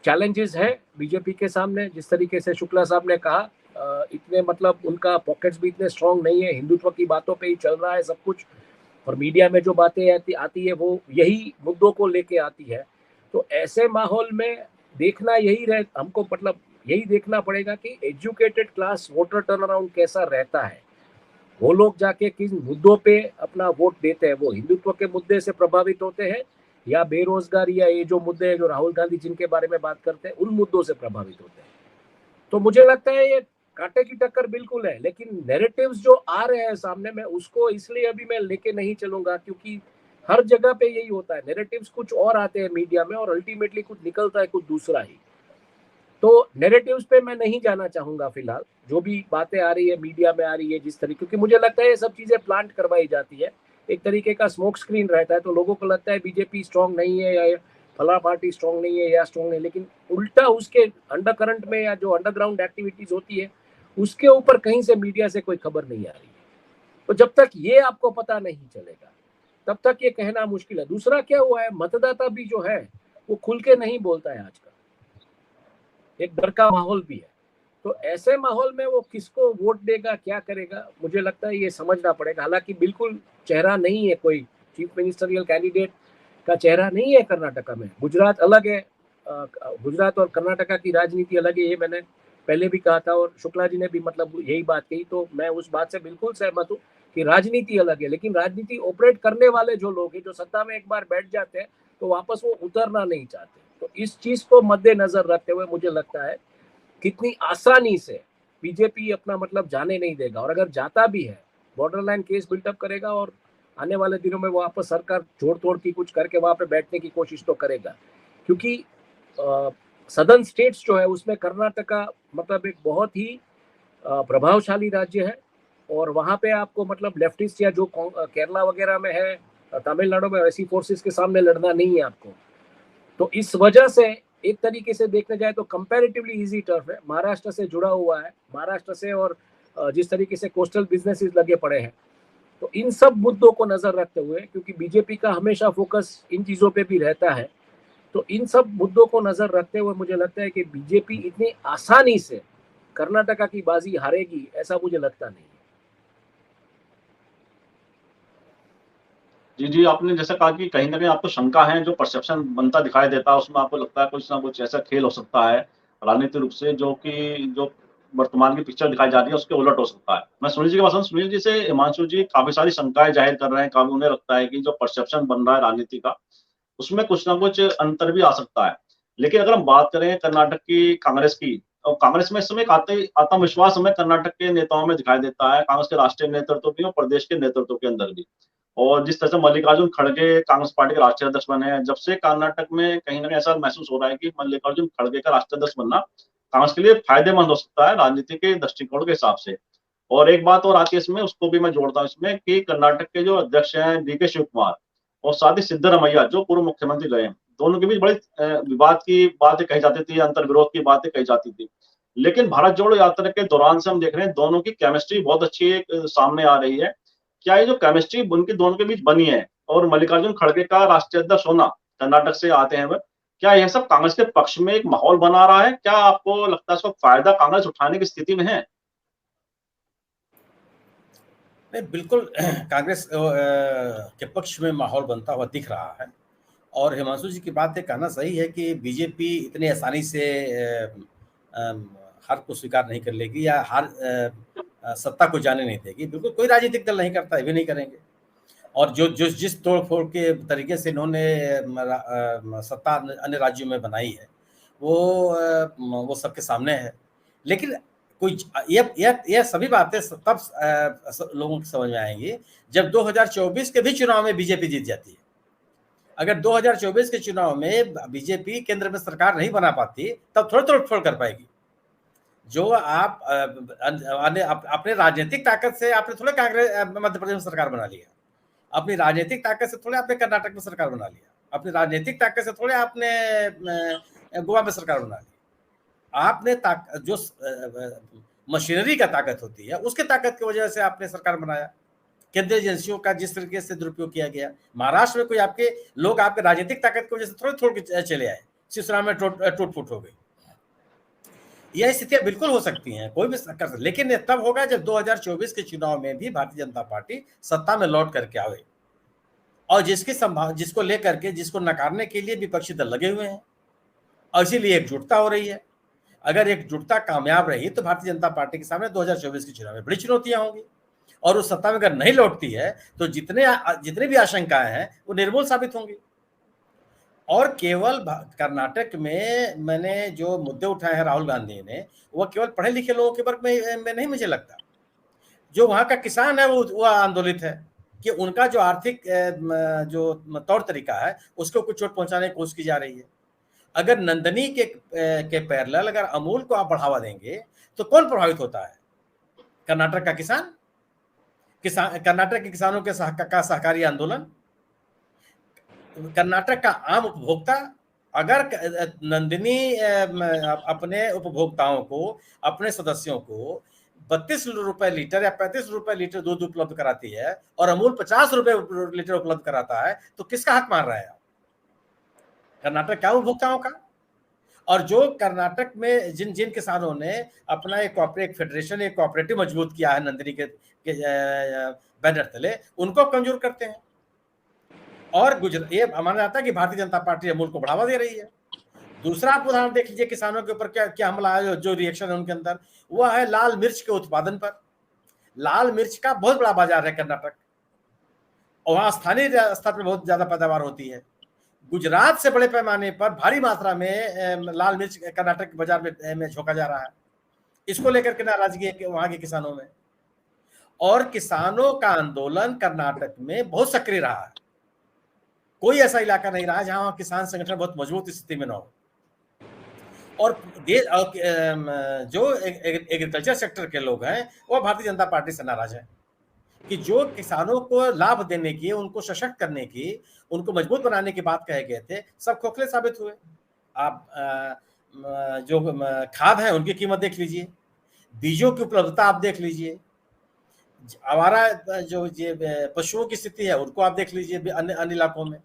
चैलेंजेस है बीजेपी के सामने। जिस तरीके से शुक्ला साहब ने कहा, इतने मतलब उनका पॉकेट्स भी इतने स्ट्रांग नहीं है, हिंदुत्व की बातों पे ही चल रहा है सब कुछ, और मीडिया में जो बातें आती है वो यही मुद्दों को लेके आती है। तो ऐसे माहौल में देखना यही रहे हमको, मतलब यही देखना पड़ेगा कि educated class voter turn around कैसा रहता है, वो लोग जाके किन मुद्दों पे अपना वोट देते हैं, वो हिंदुत्व के मुद्दे से प्रभावित होते हैं या बेरोजगारी या ये जो मुद्दे जो राहुल गांधी जिनके बारे में बात करते हैं उन मुद्दों से प्रभावित होते हैं। तो मुझे लगता है ये कांटे की टक्कर बिल्कुल है, लेकिन नैरेटिव्स जो आ रहे हैं सामने में उसको इसलिए अभी मैं लेके नहीं चलूंगा, क्योंकि हर जगह पे यही होता है, नैरेटिव्स कुछ और आते हैं मीडिया में और अल्टीमेटली कुछ निकलता है कुछ दूसरा ही। तो नैरेटिव्स पे मैं नहीं जाना चाहूंगा फिलहाल, जो भी बातें आ रही है मीडिया में आ रही है जिस तरीके, क्योंकि मुझे लगता है ये सब चीजें प्लांट करवाई जाती है, एक तरीके का स्मोक स्क्रीन रहता है, तो लोगों को लगता है बीजेपी स्ट्रांग नहीं है या फला पार्टी स्ट्रांग नहीं है या स्ट्रांग नहीं, लेकिन उल्टा उसके अंडर करंट में या जो अंडरग्राउंड एक्टिविटीज होती है उसके ऊपर कहीं से मीडिया से कोई खबर नहीं आ रही है। तो जब तक ये आपको पता नहीं चलेगा तब तक ये कहना मुश्किल है। दूसरा क्या हुआ है, मतदाता भी जो है वो खुल के नहीं बोलता है आजकल, एक डर का माहौल भी है। तो ऐसे माहौल में वो किसको वोट देगा, क्या करेगा, मुझे लगता है ये समझना पड़ेगा। हालांकि बिल्कुल चेहरा नहीं है, कोई चीफ मिनिस्टरियल कैंडिडेट का चेहरा नहीं है कर्नाटका में। गुजरात अलग है, गुजरात और कर्नाटका की राजनीति अलग है, ये मैंने पहले भी कहा था और शुक्ला जी ने भी मतलब यही बात कही, तो मैं उस बात से बिल्कुल सहमत हूँ कि राजनीति अलग है, लेकिन राजनीति ऑपरेट करने वाले जो लोग हैं, जो सत्ता में एक बार बैठ जाते हैं तो वापस वो उतरना नहीं चाहते। तो इस चीज को मद्देनजर रखते हुए मुझे लगता है कितनी आसानी से बीजेपी अपना मतलब जाने नहीं देगा, और अगर जाता भी है बॉर्डर लाइन केस बिल्टअप करेगा और आने वाले दिनों में वापस सरकार जोड़ तोड़ की कुछ करके वहां पे बैठने की कोशिश तो करेगा, क्योंकि सदर्न स्टेट्स जो है उसमें कर्नाटका मतलब एक बहुत ही प्रभावशाली राज्य है, और वहां पे आपको मतलब लेफ्टिस्ट या जो केरला वगैरह में है, तमिलनाडु में, ऐसी फोर्सेस के सामने लड़ना नहीं है आपको। तो इस वजह से एक तरीके से देखने जाए तो कंपैरेटिवली इजी टर्फ है, महाराष्ट्र से जुड़ा हुआ है, महाराष्ट्र से, और जिस तरीके से कोस्टल बिजनेसेस लगे पड़े हैं, तो इन सब मुद्दों को नजर रखते हुए, क्योंकि बीजेपी का हमेशा फोकस इन चीजों पे भी रहता है, तो इन सब मुद्दों को नजर रखते हुए मुझे लगता है कि बीजेपी इतनी आसानी से कर्नाटका की बाजी हारेगी ऐसा मुझे लगता नहीं है। जी जी, आपने जैसा कहा कि कहीं ना कहीं आपको शंका है, जो परसेप्शन बनता दिखाई देता है उसमें आपको लगता है कुछ ना कुछ ऐसा खेल हो सकता है राजनीतिक रूप से, जो वर्तमान की पिक्चर दिखाई जा रही है उसके उलट हो सकता है। मैं सुनील जी के पास हूं, सुनील जी से हिमांशु जी काफी सारी शंकाएं जाहिर कर रहे हैं, काफी उन्हें लगता है कि जो परसेप्शन बन रहा है राजनीति का उसमें कुछ ना कुछ अंतर भी आ सकता है। लेकिन अगर हम बात करें कर्नाटक की कांग्रेस की, और कांग्रेस में इस समय एक आत्मविश्वास हमें कर्नाटक के नेताओं में दिखाई देता है, कांग्रेस के राष्ट्रीय नेतृत्व भी और प्रदेश के नेतृत्व के अंदर भी। और जिस तरह से मल्लिकार्जुन खड़गे कांग्रेस पार्टी के राष्ट्रीय अध्यक्ष बने हैं, जब से कर्नाटक में कहीं ना कहीं ऐसा महसूस हो रहा है कि मल्लिकार्जुन खड़गे का राष्ट्रीय अध्यक्ष बनना कांग्रेस के लिए फायदेमंद हो सकता है राजनीति के दृष्टिकोण के हिसाब से। और एक बात और आती है इसमें, उसको भी मैं जोड़ता हूँ इसमें, कि कर्नाटक के जो अध्यक्ष हैं डीके शिव कुमार और साथ ही सिद्धरमैया जो पूर्व मुख्यमंत्री रहे, दोनों के बीच बड़ी विवाद की बातें कही जाती थी, अंतर विरोध की बातें कही जाती थी। लेकिन भारत जोड़ो यात्रा के दौरान से हम देख रहे हैं दोनों की केमिस्ट्री बहुत अच्छी सामने आ रही है। क्या ये जो केमिस्ट्री उनकी दोनों के बीच बनी है और मल्लिकार्जुन खड़गे का राष्ट्रीय अध्यक्ष होना, कर्नाटक से आते हैं वह, क्या यह सब कांग्रेस के पक्ष में एक माहौल बना रहा है? क्या आपको लगता है इसका फायदा कांग्रेस उठाने की स्थिति में है? नहीं, बिल्कुल कांग्रेस के पक्ष में माहौल बनता हुआ दिख रहा है। और हिमांशु जी की बात ये कहना सही है कि बीजेपी इतनी आसानी से हार को स्वीकार नहीं कर लेगी या सत्ता को जाने नहीं देगी। बिल्कुल कोई राजनीतिक दल नहीं करता, ये भी नहीं करेंगे। और जो जो जिस तोड़ फोड़ के तरीके से इन्होंने सत्ता अन्य राज्यों में बनाई है वो सबके सामने है। लेकिन कोई यह सभी बातें तब लोगों को समझ में आएंगी जब 2024 के भी चुनाव में बीजेपी जीत जाती है। अगर 2024 के चुनाव में बीजेपी केंद्र में सरकार नहीं बना पाती तब थोड़ा तोड़फोड़ कर पाएगी। जो आप अपने राजनीतिक ताकत से आपने थोड़े कांग्रेस मध्य प्रदेश में सरकार बना लिया, अपनी राजनीतिक ताकत से थोड़े आपने कर्नाटक में सरकार बना लिया, अपनी राजनीतिक ताकत से थोड़े आपने गोवा में सरकार बना ली। आपने जो मशीनरी का ताकत होती है उसके ताकत की वजह से आपने सरकार बनाया। केंद्रीय एजेंसियों का जिस तरीके से दुरुपयोग किया गया, महाराष्ट्र में कोई आपके लोग आपके राजनीतिक ताकत की वजह से थोड़े थोड़े चले आए, सिसरा में टूट फूट हो गई। यह स्थितियां बिल्कुल हो सकती हैं, कोई भी कर सकता, लेकिन यह तब होगा जब 2024 के चुनाव में भी भारतीय जनता पार्टी सत्ता में लौट करके आवे और जिसको लेकर के जिसको नकारने के लिए विपक्षी दल लगे हुए हैं और इसीलिए एकजुटता हो रही है। अगर एकजुटता कामयाब रही तो भारतीय जनता पार्टी के सामने 2024 के चुनाव में बड़ी चुनौतियां होंगी और उस सत्ता में अगर नहीं लौटती है तो जितने भी आशंकाएं हैं वो निर्मूल साबित होंगी। और केवल कर्नाटक में मैंने जो मुद्दे उठाए हैं राहुल गांधी ने, वो केवल पढ़े लिखे लोगों के वर्ग में नहीं मुझे लगता। जो वहां का किसान है वो आंदोलित है कि उनका जो आर्थिक जो तौर तरीका है उसको कुछ चोट पहुंचाने की कोशिश की जा रही है। अगर नंदनी के पैरेलल अगर अमूल को आप बढ़ावा देंगे तो कौन प्रभावित होता है? कर्नाटक का किसान, कर्नाटक के किसानों के सहकारी आंदोलन, कर्नाटक का आम उपभोक्ता। अगर नंदिनी अपने उपभोक्ताओं को, अपने सदस्यों को 32 रुपए लीटर या 35 रुपए लीटर दूध उपलब्ध कराती है और अमूल 50 रुपए लीटर उपलब्ध कराता है, तो किसका हक मार रहा है? कर्नाटक का उपभोक्ताओं का। और जो कर्नाटक में जिन किसानों ने अपना एक फेडरेशन, एक कोऑपरेटिव मजबूत किया है नंदिनी के बैनर तले, उनको कमजोर करते हैं। और ये माना जाता है कि भारतीय जनता पार्टी अमूल को बढ़ावा दे रही है। दूसरा आप उदाहरण देख लीजिए किसानों के ऊपर क्या हमला है, जो रिएक्शन है उनके अंदर, वह है लाल मिर्च के उत्पादन पर। लाल मिर्च का बहुत बड़ा बाजार है कर्नाटक और वहां स्थानीय स्तर पर बहुत ज्यादा पैदावार होती है। गुजरात से बड़े पैमाने पर भारी मात्रा में लाल मिर्च कर्नाटक के बाजार में झोंका जा रहा है। इसको लेकर के नाराजगी है वहां के किसानों में। और किसानों का आंदोलन कर्नाटक में बहुत सक्रिय रहा है। कोई ऐसा इलाका नहीं रहा जहां किसान संगठन बहुत मजबूत स्थिति में न हो। और जो एग्रीकल्चर सेक्टर के लोग हैं वो भारतीय जनता पार्टी से नाराज हैं कि जो किसानों को लाभ देने की, उनको सशक्त करने की, उनको मजबूत बनाने की बात कहे गए थे, सब खोखले साबित हुए। आप जो खाद है उनकी कीमत देख लीजिए, बीजों की उपलब्धता आप देख लीजिए, आवारा जो पशुओं की स्थिति है उनको आप देख लीजिए अन्य इलाकों में,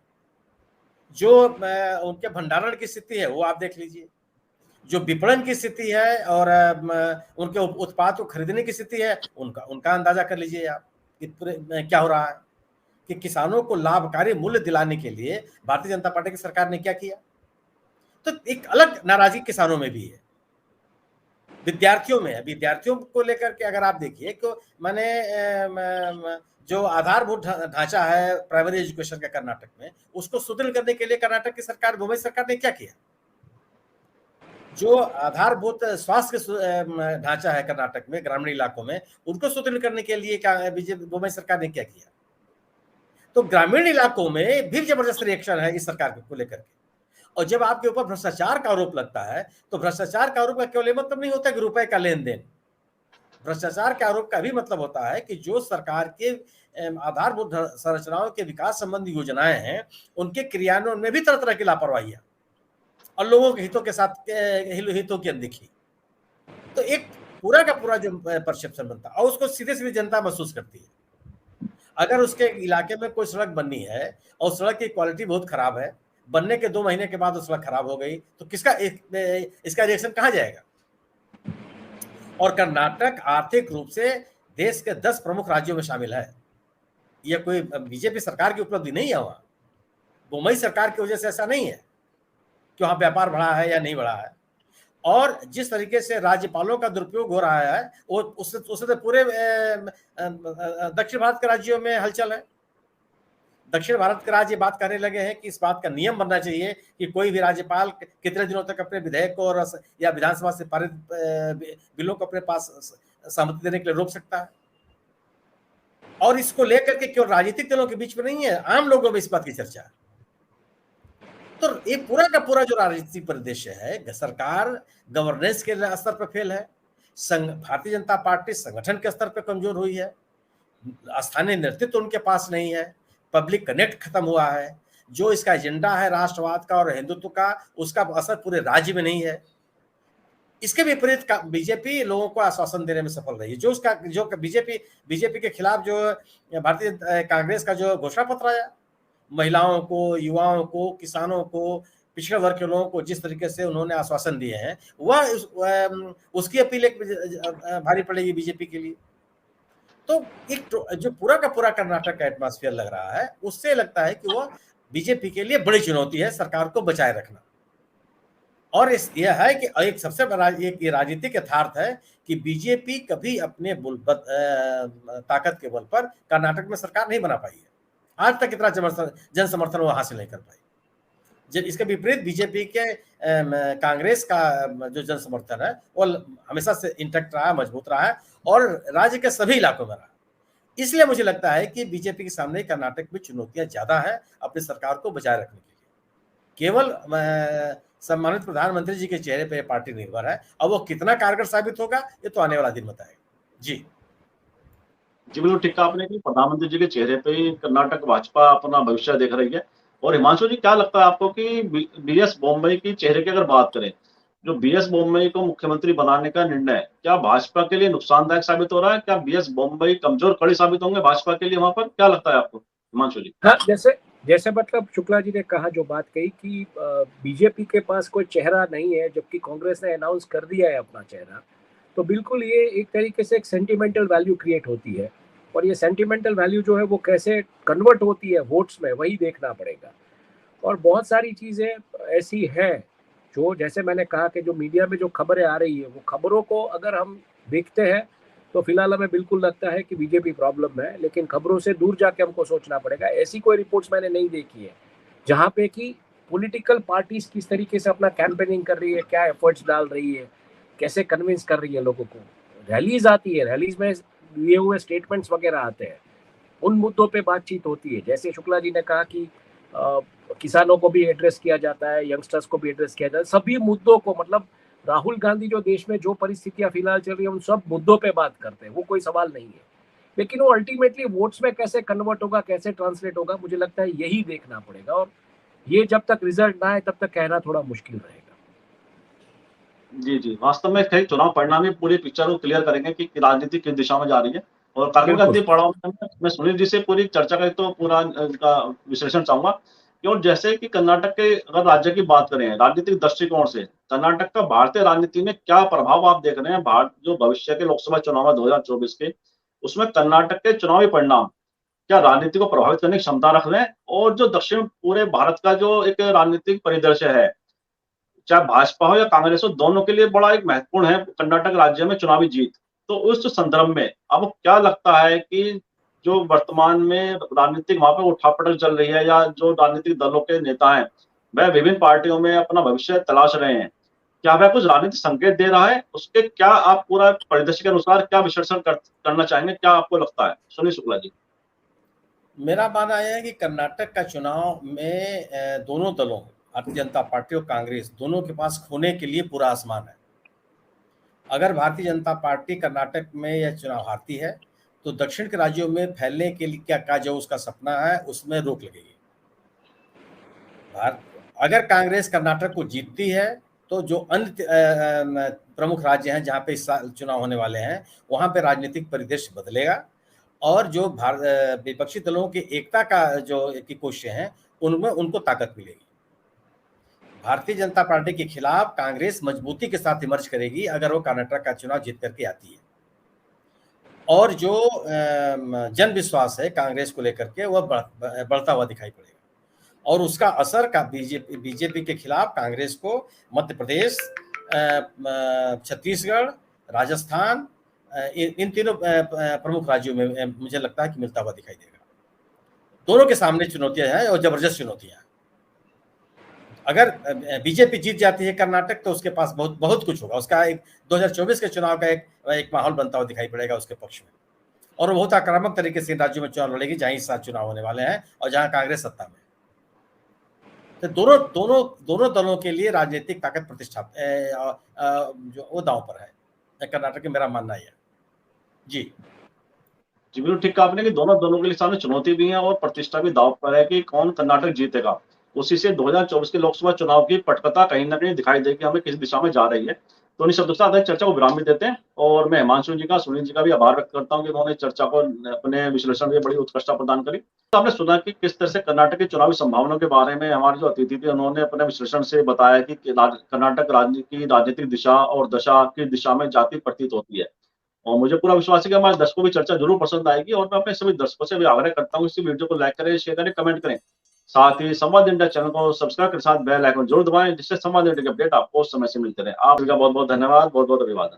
जो उनके भंडारण की स्थिति है वो आप देख लीजिए, जो विपणन की स्थिति है और उनके उत्पाद को खरीदने की स्थिति है उनका अंदाजा कर लीजिए आप कि क्या हो रहा है कि किसानों को लाभकारी मूल्य दिलाने के लिए भारतीय जनता पार्टी की सरकार ने क्या किया। तो एक अलग नाराजगी किसानों में भी है, विद्यार्थियों में है। विद्यार्थियों को लेकर के अगर आप देखिए तो मैंने जो आधारभूत ढांचा है प्राइमरी एजुकेशन का कर्नाटक में, उसको सुदृढ़ करने के लिए कर्नाटक की सरकार, मुंबई सरकार ने क्या किया। जो आधारभूत स्वास्थ्य ढांचा है कर्नाटक में ग्रामीण इलाकों में, उनको सुदृढ़ करने के लिए मुंबई सरकार ने क्या किया। तो ग्रामीण इलाकों में भी जबरदस्त रिएक्शन है इस सरकार को लेकर के। और जब आपके ऊपर भ्रष्टाचार का आरोप लगता है तो भ्रष्टाचार का आरोप का केवल ये मतलब नहीं होता कि रुपए का लेन देन। भ्रष्टाचार के आरोप का भी मतलब होता है कि जो सरकार के आधारभूत संरचनाओं के विकास संबंधी योजनाएं हैं उनके क्रियान्वयन में भी तरह तरह की लापरवाही और लोगों के हितों के साथ हितों की अनदेखी। तो एक पूरा का पूरा जो परसेप्शन बनता है और उसको सीधे सीधे जनता महसूस करती है। अगर उसके इलाके में कोई सड़क बननी है और सड़क की क्वालिटी बहुत खराब है, बनने के 2 महीने के बाद वो सड़क खराब हो गई, तो इसका रिएक्शन कहाँ जाएगा? और कर्नाटक आर्थिक रूप से देश के 10 प्रमुख राज्यों में शामिल है। यह कोई बीजेपी सरकार की उपलब्धि नहीं है। वहां बोम्मई सरकार की वजह से ऐसा नहीं है कि वहां व्यापार बढ़ा है या नहीं बढ़ा है। और जिस तरीके से राज्यपालों का दुरुपयोग हो रहा है वो उससे तो पूरे दक्षिण भारत के राज्यों में हलचल है। दक्षिण भारत के राज्य बात करने लगे हैं कि इस बात का नियम बनना चाहिए कि कोई भी राज्यपाल कितने दिनों तक अपने विधेयक को और या विधानसभा से पारित बिलों को अपने पास सहमति देने के लिए रोक सकता है। और इसको लेकर के केवल राजनीतिक दलों के बीच में नहीं है, आम लोगों में इस बात की चर्चा है। तो ये पूरा का पूरा जो राजनीतिक परिदृश्य है, सरकार गवर्नेंस के स्तर पर फेल है, भारतीय जनता पार्टी संगठन के स्तर पर कमजोर हुई है, स्थानीय नेतृत्व उनके पास नहीं है, पब्लिक कनेक्ट खत्म हुआ है, जो इसका एजेंडा है राष्ट्रवाद का और हिंदुत्व का, उसका असर पूरे राज्य में नहीं है। इसके विपरीत बीजेपी लोगों को आश्वासन देने में सफल रही है। जो बीजेपी के खिलाफ जो भारतीय कांग्रेस का जो घोषणा पत्र आया, महिलाओं को, युवाओं को, किसानों को, पिछड़े वर्ग के लोगों को जिस तरीके से उन्होंने आश्वासन दिए हैं, वह उसकी अपील एक भारी पड़ेगी बीजेपी के लिए। तो एक जो पूरा का पूरा कर्नाटक का एटमॉस्फेयर लग रहा है, उससे लगता है कि वह बीजेपी के लिए बड़ी चुनौती है सरकार को बचाए रखना। और यह है कि एक सबसे बड़ा एक राजनीतिक यथार्थ है कि बीजेपी कभी अपने ताकत के बल पर कर्नाटक में सरकार नहीं बना पाई है। आज तक इतना जन समर्थन वो हासिल नहीं कर पाई। जब इसके विपरीत बीजेपी के कांग्रेस का जो जन समर्थन है वो हमेशा से इंटैक्ट रहा, मजबूत रहा है और राज्य के सभी इलाकों में रहा। इसलिए मुझे लगता है कि बीजेपी के सामने कर्नाटक में चुनौतियां ज्यादा है अपनी सरकार को बचाए रखने के लिए। केवल सम्मानित प्रधानमंत्री जी के चेहरे पर पार्टी निर्भर है, और वो कितना कारगर साबित होगा ये तो आने वाला दिन बताएगा। जी बिल्कुल ठीक कहा आपने कि प्रधानमंत्री जी के चेहरे पे ही कर्नाटक भाजपा अपना भविष्य देख रही है। और हिमांशु जी, क्या लगता है आपको कि बीएस बोम्मई की चेहरे की अगर बात करें, जो बीएस बोम्मई को मुख्यमंत्री बनाने का निर्णय क्या भाजपा के लिए नुकसानदायक साबित हो रहा है? क्या बीएस बोम्मई कमजोर कड़ी साबित होंगे भाजपा के लिए वहां पर? क्या लगता है आपको हिमांशु जी? हाँ, जैसे मतलब शुक्ला जी ने कहा, जो बात कही कि बीजेपी के पास कोई चेहरा नहीं है जबकि कांग्रेस ने अनाउंस कर दिया है अपना चेहरा, तो बिल्कुल ये एक तरीके से एक सेंटिमेंटल वैल्यू क्रिएट होती है। और ये सेंटिमेंटल वैल्यू जो है वो कैसे कन्वर्ट होती है वोट्स में, वही देखना पड़ेगा। और बहुत सारी चीज़ें ऐसी हैं जो, जैसे मैंने कहा कि जो मीडिया में जो खबरें आ रही है, वो खबरों को अगर हम देखते हैं तो फिलहाल हमें बिल्कुल लगता है कि बीजेपी प्रॉब्लम है, लेकिन खबरों से दूर जाके हमको सोचना पड़ेगा। ऐसी कोई रिपोर्ट्स मैंने नहीं देखी है जहाँ पे कि पॉलिटिकल पार्टीज किस तरीके से अपना कैंपेनिंग कर रही है, क्या एफर्ट्स डाल रही है, कैसे कन्विंस कर रही है लोगों को। रैलीज आती है, रैलीज में लिए हुए स्टेटमेंट्स वगैरह आते हैं, उन मुद्दों पे बातचीत होती है। जैसे शुक्ला जी ने कहा कि किसानों को भी एड्रेस किया जाता है, यंगस्टर्स को भी एड्रेस किया जाता है, सभी मुद्दों को, मतलब राहुल गांधी जो देश में जो परिस्थितियां फिलहाल चल रही है उन सब मुद्दों पे बात करते हैं, वो कोई सवाल नहीं है। लेकिन वो अल्टीमेटली वोट्स में कैसे कन्वर्ट होगा, कैसे ट्रांसलेट होगा, मुझे लगता है यही देखना पड़ेगा। और ये जब तक रिजल्ट ना आए तब तक कहना थोड़ा मुश्किल रहेगा। जी, वास्तव में कई चुनाव परिणाम ही पूरी पिक्चर को क्लियर करेंगे कि राजनीति किस दिशा में जा रही है। और कार्यक्रम के अंतिम पड़ाव में मैं सुनील जी से पूरी चर्चा का तो पूरा का विश्लेषण चाहूंगा कि, और जैसे कि कर्नाटक के अगर राज्य की बात करें राजनीतिक दृष्टिकोण से, कर्नाटक का भारतीय राजनीति में क्या प्रभाव आप देख रहे हैं? भारत जो भविष्य के लोकसभा चुनाव है 2024 के, उसमें कर्नाटक के चुनावी परिणाम क्या राजनीति को प्रभावित करने की क्षमता रख रहे हैं? और जो दक्षिण पूरे भारत का जो एक राजनीतिक परिदृश्य है, चाहे भाजपा हो या कांग्रेस हो, दोनों के लिए बड़ा एक महत्वपूर्ण है कर्नाटक राज्य में चुनावी जीत। तो उस संदर्भ में अब क्या लगता है कि जो वर्तमान में राजनीतिक वहां पर उठापटक चल रही है, या जो राजनीतिक दलों के नेता हैं वह विभिन्न पार्टियों में अपना भविष्य तलाश रहे हैं, क्या वह कुछ राजनीतिक संकेत दे रहा है? उसके क्या आप पूरा परिदृश्य के अनुसार क्या विश्लेषण करना चाहेंगे? क्या आपको लगता है सुनील शुक्ला जी? मेरा मानना यह है कि कर्नाटक का चुनाव में दोनों दलों, भारतीय जनता पार्टी और कांग्रेस, दोनों के पास खोने के लिए पूरा आसमान है। अगर भारतीय जनता पार्टी कर्नाटक में यह चुनाव हारती है तो दक्षिण के राज्यों में फैलने के लिए क्या जो उसका सपना है उसमें रोक लगेगी। अगर कांग्रेस कर्नाटक को जीतती है तो जो अन्य प्रमुख राज्य हैं जहाँ पे इस साल चुनाव होने वाले हैं, वहाँ पे राजनीतिक परिदृश्य बदलेगा और जो विपक्षी दलों की एकता का जो की कोशिशें हैं, उनमें उनको ताकत मिलेगी। भारतीय जनता पार्टी के खिलाफ कांग्रेस मजबूती के साथ इमर्ज करेगी अगर वो कर्नाटक का चुनाव जीत करके आती है। और जो जन विश्वास है कांग्रेस को लेकर के वह बढ़ता हुआ दिखाई पड़ेगा और उसका असर का बीजेपी के खिलाफ कांग्रेस को मध्य प्रदेश, छत्तीसगढ़, राजस्थान, इन तीनों प्रमुख राज्यों में मुझे लगता है कि मिलता हुआ दिखाई देगा। दोनों के सामने चुनौतियां हैं और जबरदस्त चुनौतियां हैं। अगर बीजेपी जीत जाती है कर्नाटक तो उसके पास बहुत कुछ होगा। उसका एक 2024 के चुनाव का एक माहौल बनता हुआ दिखाई पड़ेगा उसके पक्ष में और वो बहुत आक्रामक तरीके से इन राज्यों में चुनाव लड़ेगी जहां इस साल चुनाव होने वाले हैं और जहां कांग्रेस सत्ता में। तो दोनों दलों के लिए राजनीतिक ताकत प्रतिष्ठा जो वो दांव पर है कर्नाटक में, मेरा मानना है। जी बिल्कुल ठीक कहा आपने कि दोनों दलों के लिए सामने चुनौती भी है और प्रतिष्ठा भी दांव पर है कि कौन कर्नाटक जीतेगा। उसी से 2024 के लोकसभा चुनाव की पटकथा कहीं ना कहीं दिखाई देगी हमें किस दिशा में जा रही है। तो इन्हीं शब्दों के साथ चर्चा को विराम भी देते हैं और मैं हिमांशु जी का, सुनील जी का भी आभार व्यक्त करता हूं कि उन्होंने चर्चा को अपने विश्लेषण में बड़ी उत्कृष्टता प्रदान करी। तो आपने सुना कि किस तरह से कर्नाटक की चुनावी संभावनाओं के बारे में हमारे जो अतिथि थे उन्होंने अपने विश्लेषण से बताया कि कर्नाटक की राजनीतिक दिशा और दशा की दिशा में जाती प्रतीत होती है। और मुझे पूरा विश्वास है कि हमारे दर्शकों की चर्चा जरूर पसंद आएगी और मैं अपने सभी दर्शकों से भी आग्रह करता हूँ इस वीडियो को लाइक करें, शेयर करें, कमेंट करें। साथ ही संवाद इंडिया चैनल को सब्सक्राइब के साथ बेल आइकन जरूर दबाएं जिससे संवाद इंडिया के अपडेट आपको समय से मिलते रहे। आप सभी का बहुत बहुत धन्यवाद, बहुत बहुत अभिवादन।